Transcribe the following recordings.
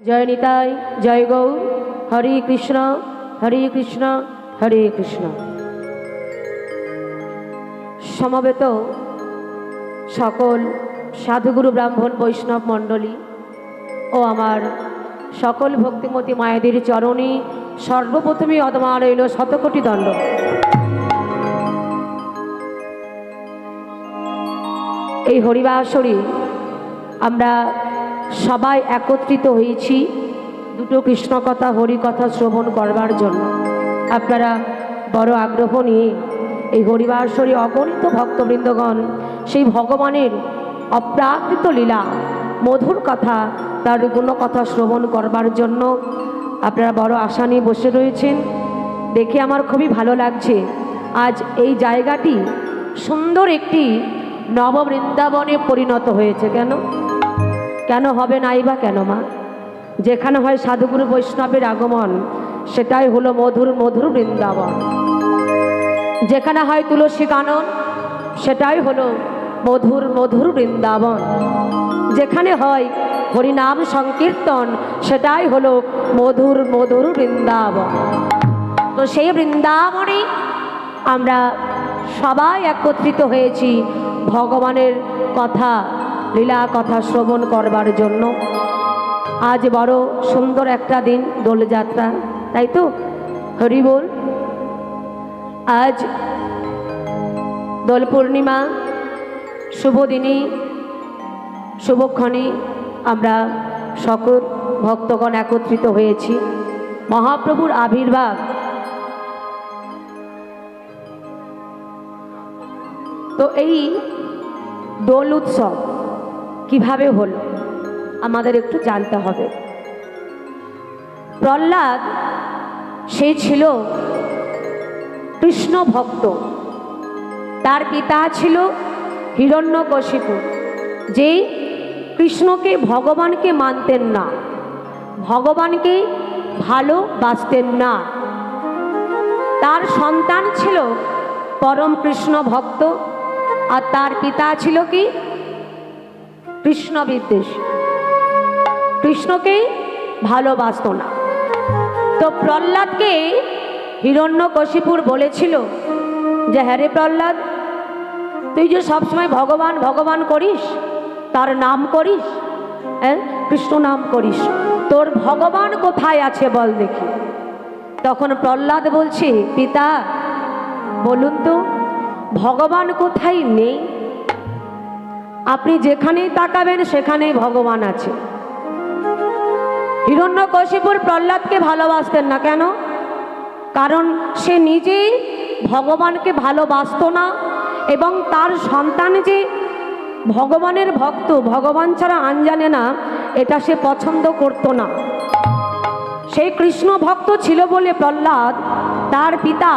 जय निताय जय गौ हरे कृष्ण हरे कृष्ण। समवेत सकल साधुगुरु ब्राह्मण वैष्णव मंडली और आमार सकल भक्तिमती मायेदेर चरणे सर्वप्रथमे अदमा रइल शतकोटी दंड। এই হরিবাসরে আমরা সবাই একত্রিত হয়েছি দুটো কৃষ্ণ কথা হরি কথা শ্রবণ করবার জন্য। আপনারা বড় আগ্রহ নিয়ে এই হরিবাসরে অগণিত ভক্তবৃন্দগণ সেই ভগবানের অপ্রাকৃত লীলা মধুর কথা তার গুণ কথা শ্রবণ করবার জন্য আপনারা বড় আশা নিয়ে বসে রয়েছেন। দেখে আমার খুবই ভালো লাগছে। আজ এই জায়গাটি সুন্দর একটি নববৃন্দাবনে পরিণত হয়েছে। কেন কেন হবে নাই বা কেন মা? যেখানে হয় সাধুগুরু বৈষ্ণবের আগমন সেটাই হলো মধুর মধুর বৃন্দাবন। যেখানে হয় তুলসী কানন সেটাই হলো মধুর মধুর বৃন্দাবন। যেখানে হয় হরিনাম সংকীর্তন সেটাই হলো মধুর মধুর বৃন্দাবন। তো সেই বৃন্দাবনে আমরা সবাই একত্রিত হয়েছি ভগবানের কথা লীলা কথা শ্রবণ করবার জন্য। আজ বড় সুন্দর একটা দিন, দোলযাত্রা, তাই তো? হরি বল। আজ দোল পূর্ণিমা, শুভ দিনে শুভক্ষণে আমরা সকল ভক্তগণ একত্রিত হয়েছি। মহাপ্রভুর আবির্ভাব তো এই দোল উৎসব কিভাবে হলো আমাদের একটু জানতে হবে। প্রহ্লাদ সে ছিল কৃষ্ণ ভক্ত, তার পিতা ছিল হিরণ্যকশিপু, যে কৃষ্ণকে ভগবানকে মানতেন না, ভগবানকে ভালোবাসতেন না। তার সন্তান ছিল পরম কৃষ্ণ ভক্ত, আর তার পিতা ছিল কি কৃষ্ণ বিদ্বেষী, কৃষ্ণকে ভালোবাসত না। তো প্রহ্লাদকে হিরণ্যকশিপুর বলেছিল যে হ্যাঁ রে প্রহ্লাদ, তুই যে সবসময় ভগবান ভগবান করিস, তার নাম করিস, হ্যাঁ কৃষ্ণ নাম করিস, তোর ভগবান কোথায় আছে বল দেখি। তখন প্রহ্লাদ বলছে, পিতা বলুন তো ভগবান কোথায় নেই? আপনি যেখানেই তাকাবেন সেখানেই ভগবান আছে। হিরণ্যকশিপুর প্রহ্লাদকে ভালোবাসতেন না। কেন? কারণ সে নিজেই ভগবানকে ভালোবাসত না, এবং তার সন্তান যে ভগবানের ভক্ত, ভগবান ছাড়া আন জানে না, এটা সে পছন্দ করত না। সেই কৃষ্ণ ভক্ত ছিল বলে প্রহ্লাদ তার পিতা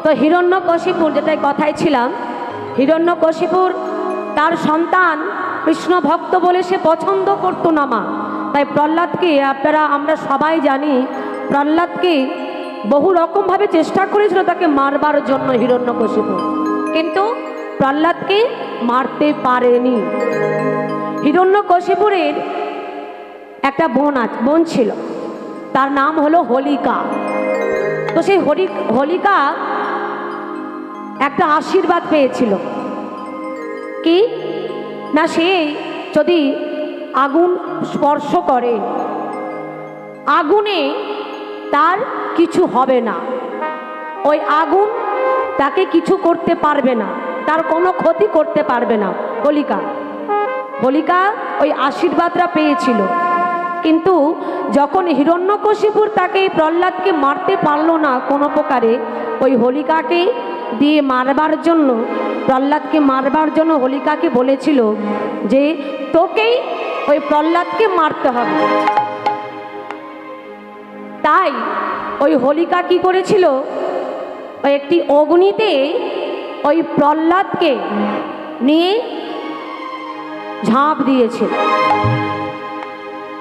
তো হিরণ্যকশিপুর, যেটাই কথায় ছিলাম, হিরণ্যকশিপুর তার সন্তান কৃষ্ণ ভক্ত বলে সে পছন্দ করতো না মা। তাই প্রহ্লাদকে আমরা সবাই জানি, প্রহ্লাদকে বহু রকমভাবে চেষ্টা করেছিল তাকে মারবার জন্য হিরণ্যকশিপুর, কিন্তু প্রহ্লাদকে মারতে পারেনি। হিরণ্যকশিপুরের একটা বোন ছিল, তার নাম হলো হোলিকা। তো সেই হোলিকা একটা আশীর্বাদ পেয়েছিল কি না, সে যদি আগুন স্পর্শ করে, আগুনে তার কিছু হবে না, ওই আগুন তাকে কিছু করতে পারবে না, তার কোনো ক্ষতি করতে পারবে না। হোলিকা ওই আশীর্বাদটা পেয়েছিল। কিন্তু যখন হিরণ্যকশিপুর তাকে প্রহ্লাদকে মারতে পারলো না কোনো প্রকারে, ওই হোলিকাকে দিয়ে মারবার জন্য, প্রহ্লাদকে মারবার জন্য হোলিকাকে বলেছিল যে তোকেই ওই প্রহ্লাদকে মারতে হবে। তাই ওই হোলিকা কি করেছিল, ওই একটি অগ্নিতে ওই প্রহ্লাদকে নিয়ে ঝাঁপ দিয়েছিল।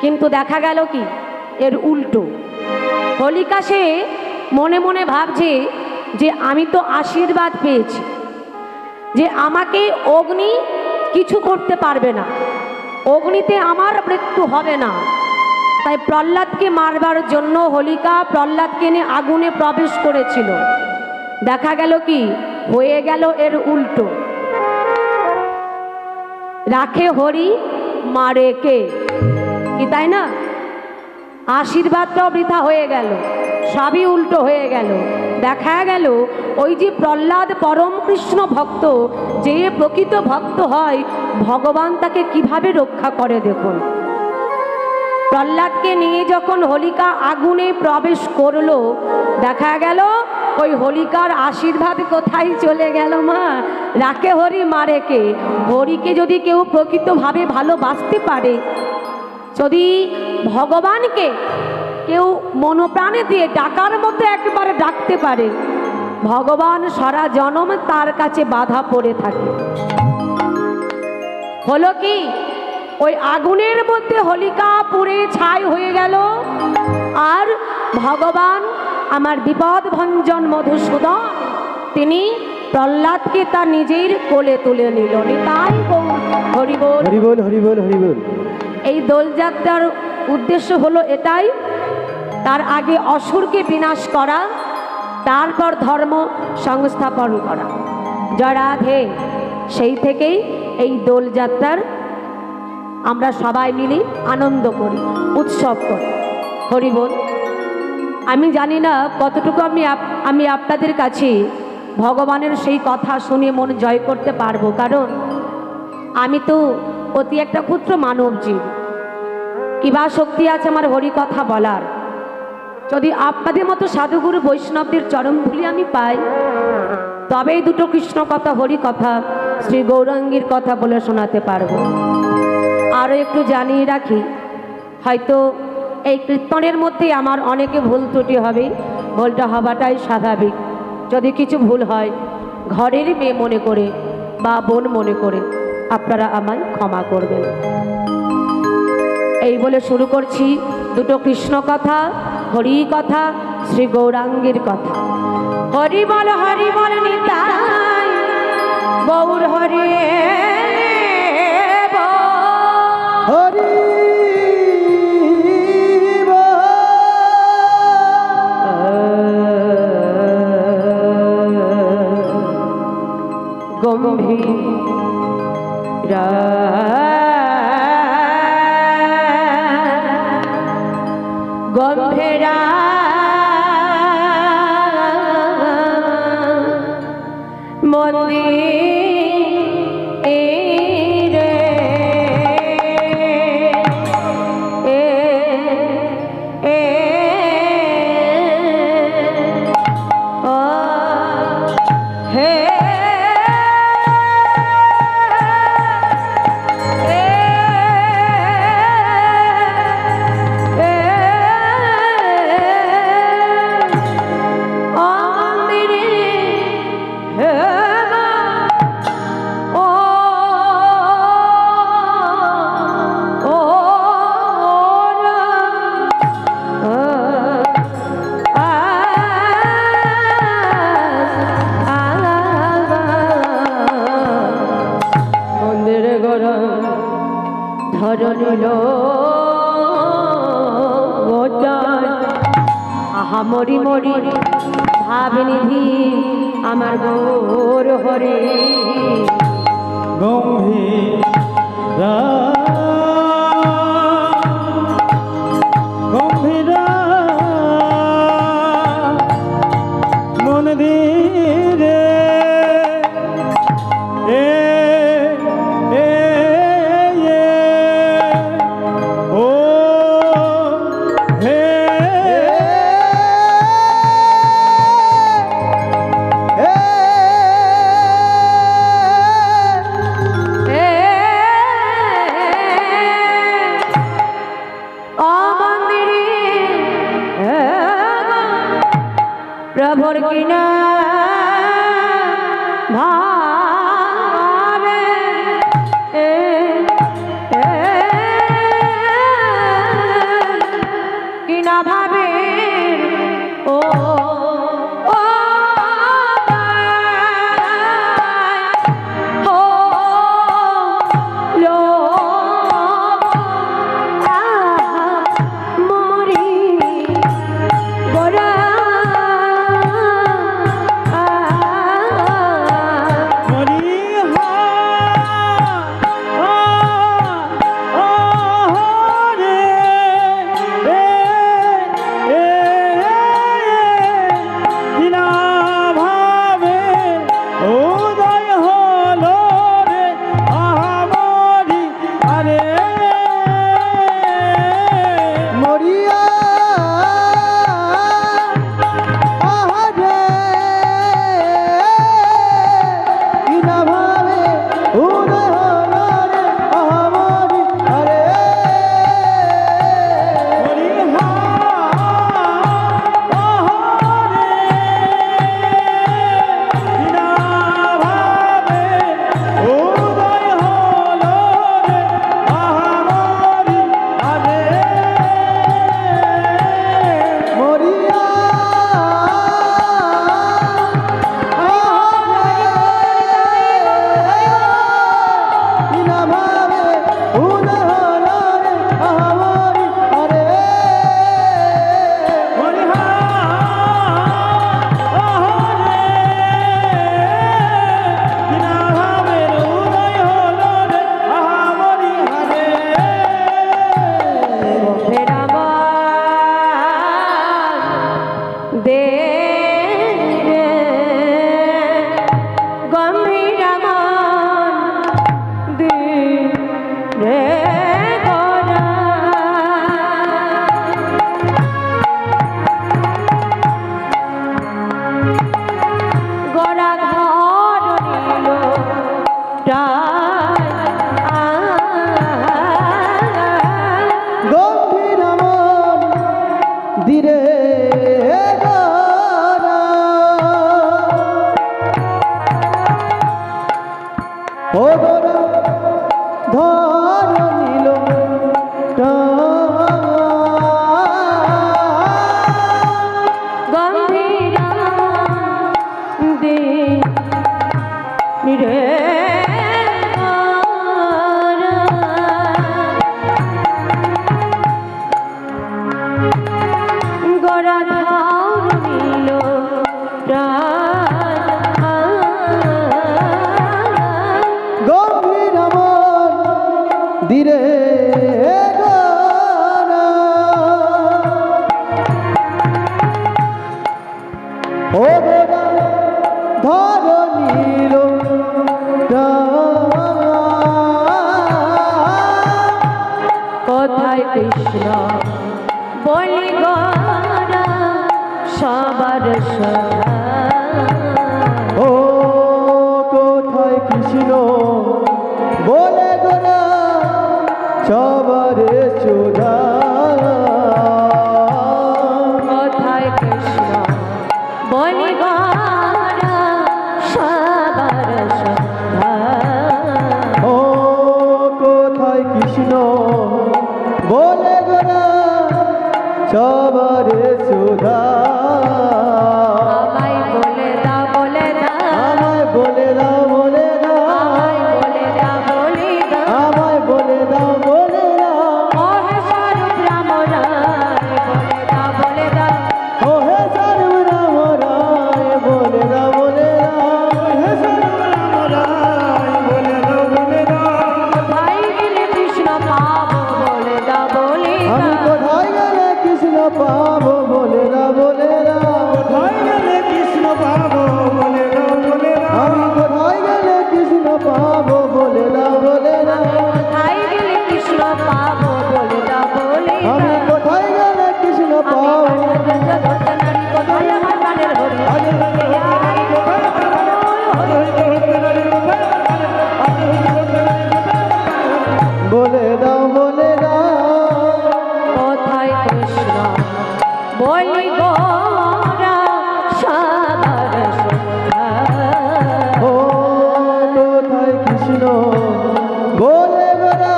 কিন্তু দেখা গেল কি, এর উল্টো। হোলিকা সে মনে মনে ভাবছে যে আমি তো আশীর্বাদ পেয়েছি যে আমাকে অগ্নি কিছু করতে পারবে না, অগ্নিতে আমার মৃত্যু হবে না। তাই প্রহ্লাদকে মারবার জন্য হোলিকা প্রহ্লাদকে নিয়ে আগুনে প্রবেশ করেছিল। দেখা গেল কি, হয়ে গেল এর উল্টো। রাখে হরি মারে কে, কি তাই না? আশীর্বাদটাও বৃথা হয়ে গেল, সবই উল্টো হয়ে গেল। দেখা গেল ওই যে প্রহ্লাদ পরম কৃষ্ণ ভক্ত, যে প্রকৃত ভক্ত হয়, ভগবান তাকে কিভাবে রক্ষা করে। দেখুন, প্রহ্লাদকে নিয়ে যখন হোলিকা আগুনে প্রবেশ করলো, দেখা গেল ওই হোলিকার আশীর্বাদ কোথায় চলে গেল মা? রাখে হরি মারে কে। হরিকে যদি কেউ প্রকৃতভাবে ভালোবাসতে পারে, যদি ভগবানকে কেউ মনোপ্রাণে দিয়ে ডাকার মতো একবারে ডাকতে পারে, ভগবান সারা জনম তার কাছে বাধা পড়ে থাকে। হলো কি, ওই আগুনের মধ্যে হোলিকা পুড়ে ছাই হয়ে গেল, আর ভগবান আমার বিপদ ভঞ্জন মধুসূদন তিনি প্রহ্লাদকে তার নিজের কোলে তুলে নিল। তাই হরিবোল হরিবোল হরিবোল হরিবোল। এই দোলযাত্রার উদ্দেশ্য হলো এটাই, তার আগে অসুরকে বিনাশ করা, তারপর ধর্ম সংস্থাপন করা। জয় রাধে। সেই থেকেই এই দোলযাত্রার আমরা সবাই মিলে আনন্দ করি, উৎসব করি। হরিবোল। আমি জানি না কতটুকু আমি আপনাদের কাছে ভগবানের সেই কথা শুনে মন জয় করতে পারবো, কারণ আমি তো অতি একটা ক্ষুদ্র মানব জীব, কিবা শক্তি আছে আমার হরি কথা বলার। যদি আপনাদের মতো সাধুগুরু বৈষ্ণবদের চরণ ধুলি আমি পাই, তবেই দুটো কৃষ্ণ কথা, হরি কথা, শ্রী গৌরাঙ্গীর কথা বলে শোনাতে পারবো। আরও একটু জানিয়ে রাখি, হয়তো এই কীর্তনের মধ্যে আমার অনেকে ভুল ত্রুটি হবে, ভুলটা হওয়াটাই স্বাভাবিক। যদি কিছু ভুল হয় ঘরের মেয়ে মনে করে বা বোন মনে করে আপনারা আমায় ক্ষমা করবেন। এই বলে শুরু করছি দুটো কৃষ্ণ কথা, হরি কথা, শ্রী গৌরাঙ্গীর কথা। হরি বল নিতাই গৌর হরি হরি গম্ভীরা গম্ভীরা মন্দিরে হে গরম ধরনিল আহা মরি মরি ভাবনিধি আমার গৌর হরে গম্ভীরা গম্ভীরা মন ধীরে প্রভুর কিনা ভাবে কিনা ভাবে ও ধীরে ও ধর নীল কোথায় কৃষ্ণ বলি গরা সবার ও কোথায় কৃষ্ণ বলে গোরা সবার চোরা কোথায় কৃষ্ণ বলি গরা সবার ও কোথায় কৃষ্ণ বলে গোরা সবার সুধা আমায় বলে দাও বলে দাও আমায় বলে দাও বলে দাও আমায় বলে দাও বলে দাও বলি গোরা সবার সুধা। ও কোথায় কৃষ্ণ বলে গোরা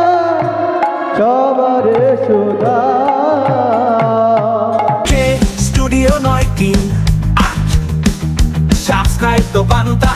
সবার সুধা। Studio 19 Subscribe to Panta